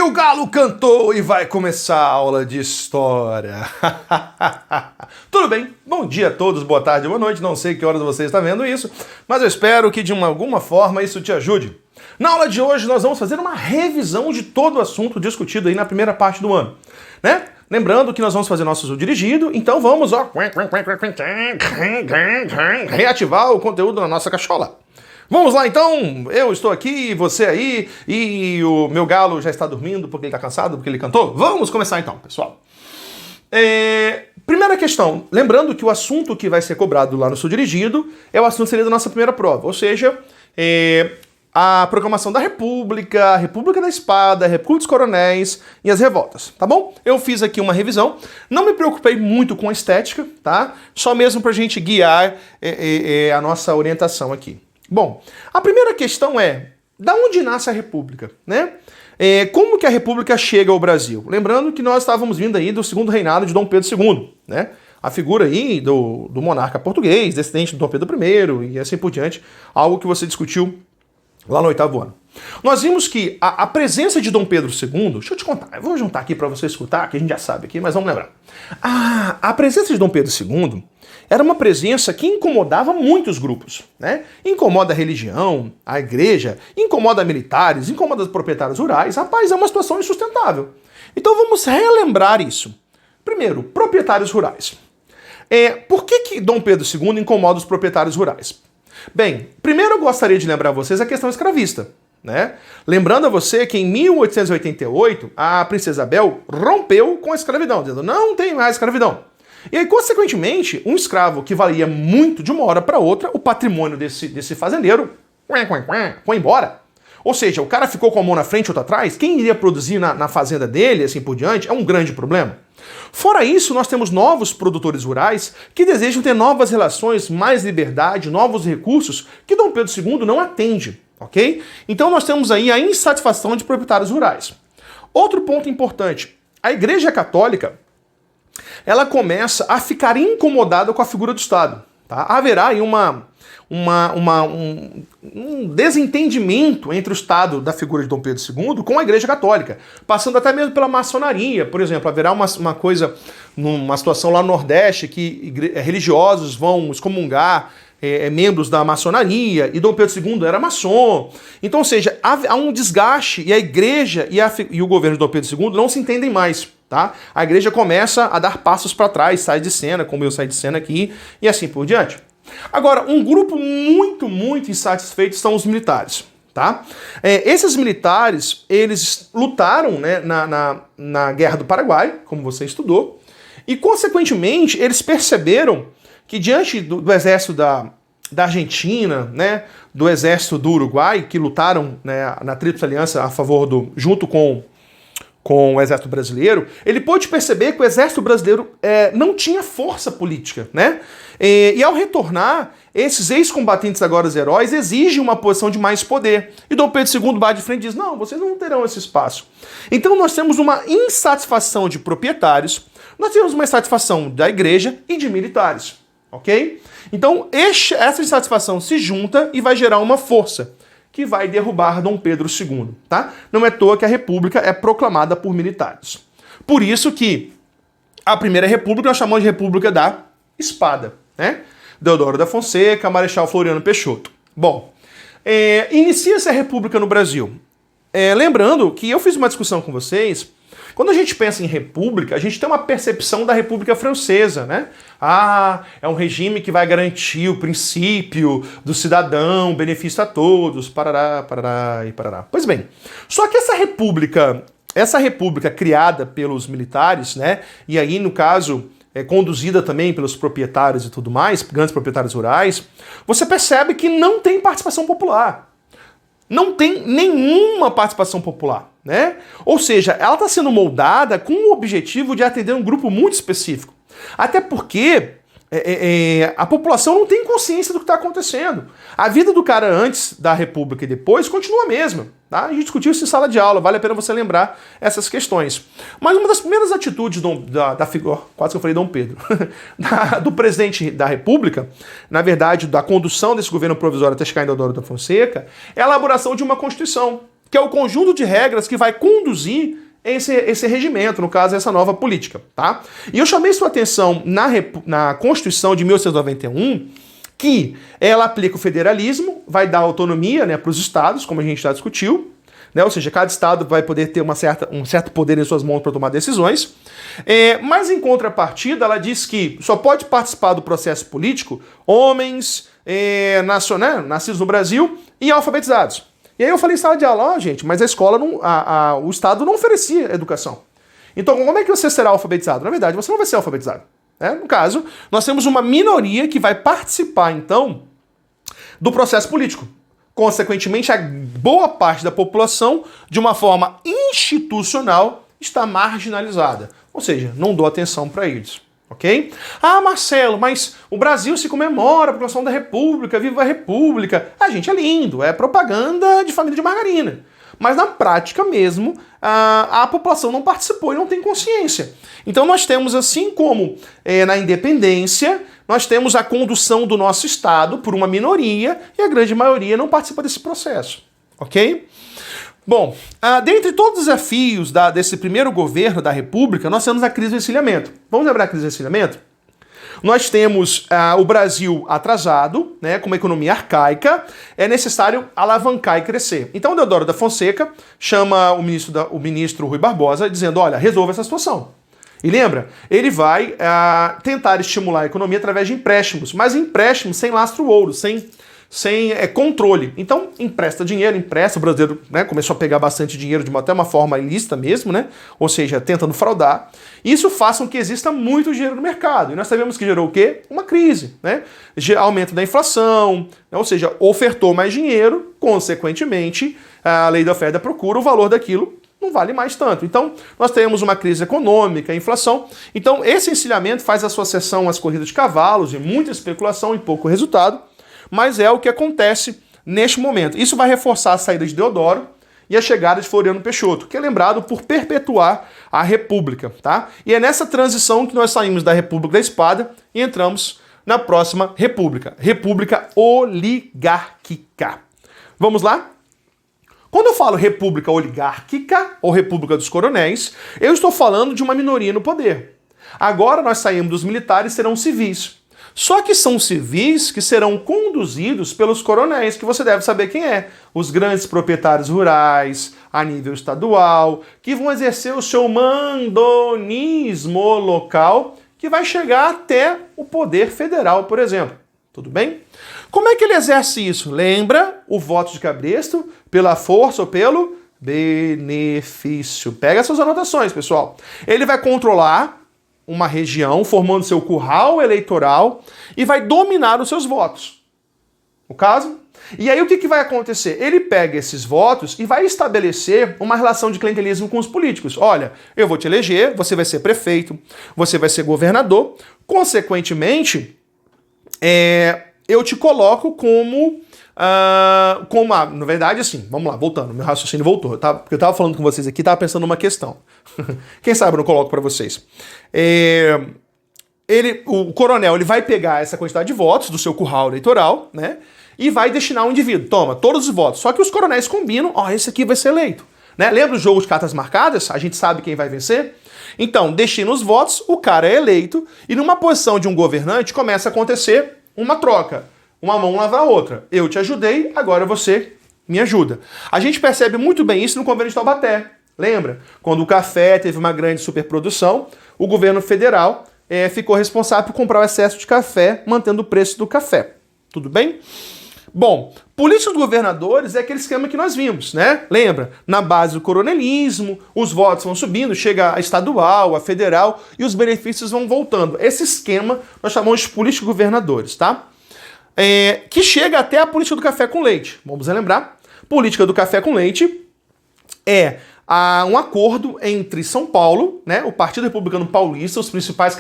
o galo cantou e vai começar a aula de história. Tudo bem? Bom dia a todos, boa tarde, boa noite. Não sei que horas você está vendo isso, mas eu espero que de alguma forma isso te ajude. Na aula de hoje nós vamos fazer uma revisão de todo o assunto discutido aí na primeira parte do ano, né? Lembrando que nós vamos fazer nosso uso dirigido, então vamos, ó, reativar o conteúdo na nossa cachola. Vamos lá então, eu estou aqui, você aí, e o meu galo já está dormindo porque ele está cansado, porque ele cantou. Vamos começar então, pessoal. Primeira questão, lembrando que o assunto que vai ser cobrado lá no seu dirigido é o assunto seria da nossa primeira prova, ou seja, a proclamação da República, a República da Espada, a República dos Coronéis e as revoltas, tá bom? Eu fiz aqui uma revisão, não me preocupei muito com a estética, tá? Só mesmo pra gente guiar a nossa orientação aqui. Bom, a primeira questão é, da onde nasce a República, né? Como que a República chega ao Brasil? Lembrando que nós estávamos vindo aí do segundo reinado de Dom Pedro II, né? A figura aí do monarca português, descendente de Dom Pedro I e assim por diante, algo que você discutiu lá no 8º ano. Nós vimos que a presença de Dom Pedro II, deixa eu te contar, eu vou juntar aqui para você escutar, que a gente já sabe aqui, mas vamos lembrar. A presença de Dom Pedro II era uma presença que incomodava muitos grupos, né? Incomoda a religião, a igreja, incomoda militares, incomoda os proprietários rurais. Rapaz, é uma situação insustentável. Então vamos relembrar isso. Primeiro, proprietários rurais. Por que Dom Pedro II incomoda os proprietários rurais? Bem, primeiro eu gostaria de lembrar a vocês a questão escravista, né? Lembrando a você que em 1888 a princesa Isabel rompeu com a escravidão, dizendo não tem mais escravidão. E aí, consequentemente, um escravo que valia muito de uma hora para outra, o patrimônio desse fazendeiro foi embora. Ou seja, o cara ficou com a mão na frente e outra atrás, quem iria produzir na fazenda dele, assim por diante, é um grande problema. Fora isso, nós temos novos produtores rurais que desejam ter novas relações, mais liberdade, novos recursos que Dom Pedro II não atende, ok? Então nós temos aí a insatisfação de proprietários rurais. Outro ponto importante, a Igreja Católica, ela começa a ficar incomodada com a figura do Estado. Tá? Haverá aí um desentendimento entre o Estado da figura de Dom Pedro II com a Igreja Católica, passando até mesmo pela maçonaria. Por exemplo, haverá uma coisa, numa situação lá no Nordeste, que religiosos vão excomungar membros da maçonaria, e Dom Pedro II era maçom. Então, ou seja, há um desgaste, e a Igreja e o governo de Dom Pedro II não se entendem mais. Tá? A igreja começa a dar passos para trás, sai de cena, como eu saí de cena aqui, e assim por diante. Agora, um grupo muito insatisfeito são os militares. Tá? Esses militares, eles lutaram, né, na Guerra do Paraguai, como você estudou, e consequentemente eles perceberam que diante do exército da Argentina, né, do exército do Uruguai, que lutaram, né, na Tríplice Aliança a favor junto com o exército brasileiro, ele pôde perceber que o exército brasileiro não tinha força política, né? E ao retornar, esses ex-combatentes, agora os heróis, exigem uma posição de mais poder. E Dom Pedro II bate de frente e diz, não, vocês não terão esse espaço. Então nós temos uma insatisfação de proprietários, nós temos uma insatisfação da igreja e de militares, ok? Então essa insatisfação se junta e vai gerar uma força que vai derrubar Dom Pedro II, tá? Não é à toa que a República é proclamada por militares. Por isso que a Primeira República nós chamamos de República da Espada, né? Deodoro da Fonseca, Marechal Floriano Peixoto. Bom, inicia-se a República no Brasil. Lembrando que eu fiz uma discussão com vocês. Quando a gente pensa em república, a gente tem uma percepção da República Francesa, né? É um regime que vai garantir o princípio do cidadão, benefício a todos, parará, parará e parará. Pois bem, só que essa república criada pelos militares, né? E aí, no caso, conduzida também pelos proprietários e tudo mais, grandes proprietários rurais, você percebe que não tem participação popular. Não tem nenhuma participação popular, né? Ou seja, ela está sendo moldada com o objetivo de atender um grupo muito específico. Até porque a população não tem consciência do que está acontecendo. A vida do cara antes da República e depois continua a mesma. Tá? A gente discutiu isso em sala de aula, vale a pena você lembrar essas questões. Mas uma das primeiras atitudes da figura, quase que eu falei Dom Pedro, do presidente da República, na verdade, da condução desse governo provisório até chegar em Deodoro da Fonseca, é a elaboração de uma Constituição, que é o conjunto de regras que vai conduzir esse regimento, no caso, essa nova política, tá? E eu chamei sua atenção na Constituição de 1891, que ela aplica o federalismo, vai dar autonomia, né, para os estados, como a gente já discutiu, né? Ou seja, cada estado vai poder ter um certo poder em suas mãos para tomar decisões. Mas em contrapartida, ela diz que só pode participar do processo político homens nascidos no Brasil e alfabetizados. E aí eu falei em sala de aula, gente, mas a escola, o Estado não oferecia educação. Então como é que você será alfabetizado? Na verdade, você não vai ser alfabetizado. No caso, nós temos uma minoria que vai participar, então, do processo político. Consequentemente, a boa parte da população, de uma forma institucional, está marginalizada. Ou seja, não dou atenção para eles. Ok? Ah, Marcelo, mas o Brasil se comemora a proclamação da República, viva a República. Gente, é lindo, é propaganda de família de margarina. Mas na prática mesmo, a população não participou e não tem consciência. Então nós temos, assim como na independência, nós temos a condução do nosso Estado por uma minoria e a grande maioria não participa desse processo. Ok? Bom, dentre todos os desafios desse primeiro governo da República, nós temos a crise do encilhamento. Vamos lembrar a crise do encilhamento? Nós temos o Brasil atrasado, né, com uma economia arcaica, é necessário alavancar e crescer. Então, Deodoro da Fonseca chama o ministro Rui Barbosa dizendo, olha, resolva essa situação. E lembra, ele vai tentar estimular a economia através de empréstimos, mas empréstimos sem lastro-ouro, sem controle. Então, empresta dinheiro, o brasileiro, né, começou a pegar bastante dinheiro de até uma forma ilícita mesmo, né? Ou seja, tentando fraudar. Isso faz com que exista muito dinheiro no mercado. E nós sabemos que gerou o quê? Uma crise, né? Aumento da inflação, né? Ou seja, ofertou mais dinheiro, consequentemente, a lei da oferta e da procura, o valor daquilo não vale mais tanto. Então, nós temos uma crise econômica, inflação. Então, esse encilhamento faz associação às corridas de cavalos e muita especulação e pouco resultado. Mas é o que acontece neste momento. Isso vai reforçar a saída de Deodoro e a chegada de Floriano Peixoto, que é lembrado por perpetuar a República, tá? E é nessa transição que nós saímos da República da Espada e entramos na próxima República. República oligárquica. Vamos lá? Quando eu falo República oligárquica ou República dos Coronéis, eu estou falando de uma minoria no poder. Agora nós saímos dos militares, serão civis. Só que são civis que serão conduzidos pelos coronéis, que você deve saber quem é. Os grandes proprietários rurais, a nível estadual, que vão exercer o seu mandonismo local, que vai chegar até o poder federal, por exemplo. Tudo bem? Como é que ele exerce isso? Lembra o voto de cabresto? Pela força ou pelo benefício. Pega essas anotações, pessoal. Ele vai controlar uma região, formando seu curral eleitoral e vai dominar os seus votos. O caso? E aí o que vai acontecer? Ele pega esses votos e vai estabelecer uma relação de clientelismo com os políticos. Olha, eu vou te eleger, você vai ser prefeito, você vai ser governador, consequentemente, eu te coloco como na verdade, assim, vamos lá, voltando, meu raciocínio voltou, tá? Porque eu tava falando com vocês aqui, tava pensando numa questão. Quem sabe eu não coloco para vocês. O coronel, ele vai pegar essa quantidade de votos do seu curral eleitoral, né? E vai destinar um indivíduo. Toma, todos os votos. Só que os coronéis combinam, esse aqui vai ser eleito. Né? Lembra o jogo de cartas marcadas? A gente sabe quem vai vencer? Então, destina os votos, o cara é eleito, e numa posição de um governante começa a acontecer uma troca. Uma mão lava a outra. Eu te ajudei, agora você me ajuda. A gente percebe muito bem isso no governo de Taubaté. Lembra? Quando o café teve uma grande superprodução, o governo federal ficou responsável por comprar o excesso de café, mantendo o preço do café. Tudo bem? Bom, política dos governadores é aquele esquema que nós vimos, né? Lembra? Na base do coronelismo, os votos vão subindo, chega a estadual, a federal, e os benefícios vão voltando. Esse esquema nós chamamos de política dos governadores, tá? Que chega até a política do café com leite. Vamos lembrar? Política do café com leite é um acordo entre São Paulo, né, o Partido Republicano Paulista, os principais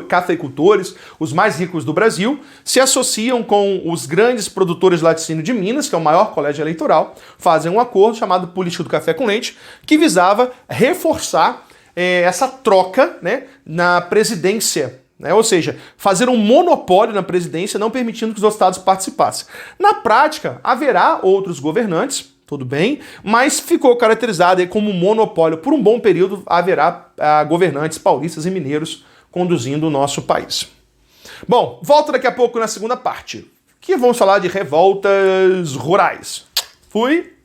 cafeicultores, os mais ricos do Brasil, se associam com os grandes produtores de laticínio de Minas, que é o maior colégio eleitoral, fazem um acordo chamado Política do Café com Leite, que visava reforçar essa troca, né, na presidência, né, ou seja, fazer um monopólio na presidência, não permitindo que os outros estados participassem. Na prática, haverá outros governantes, tudo bem, mas ficou caracterizada aí como um monopólio. Por um bom período haverá governantes paulistas e mineiros conduzindo o nosso país. Bom, volto daqui a pouco na segunda parte, que vamos falar de revoltas rurais. Fui!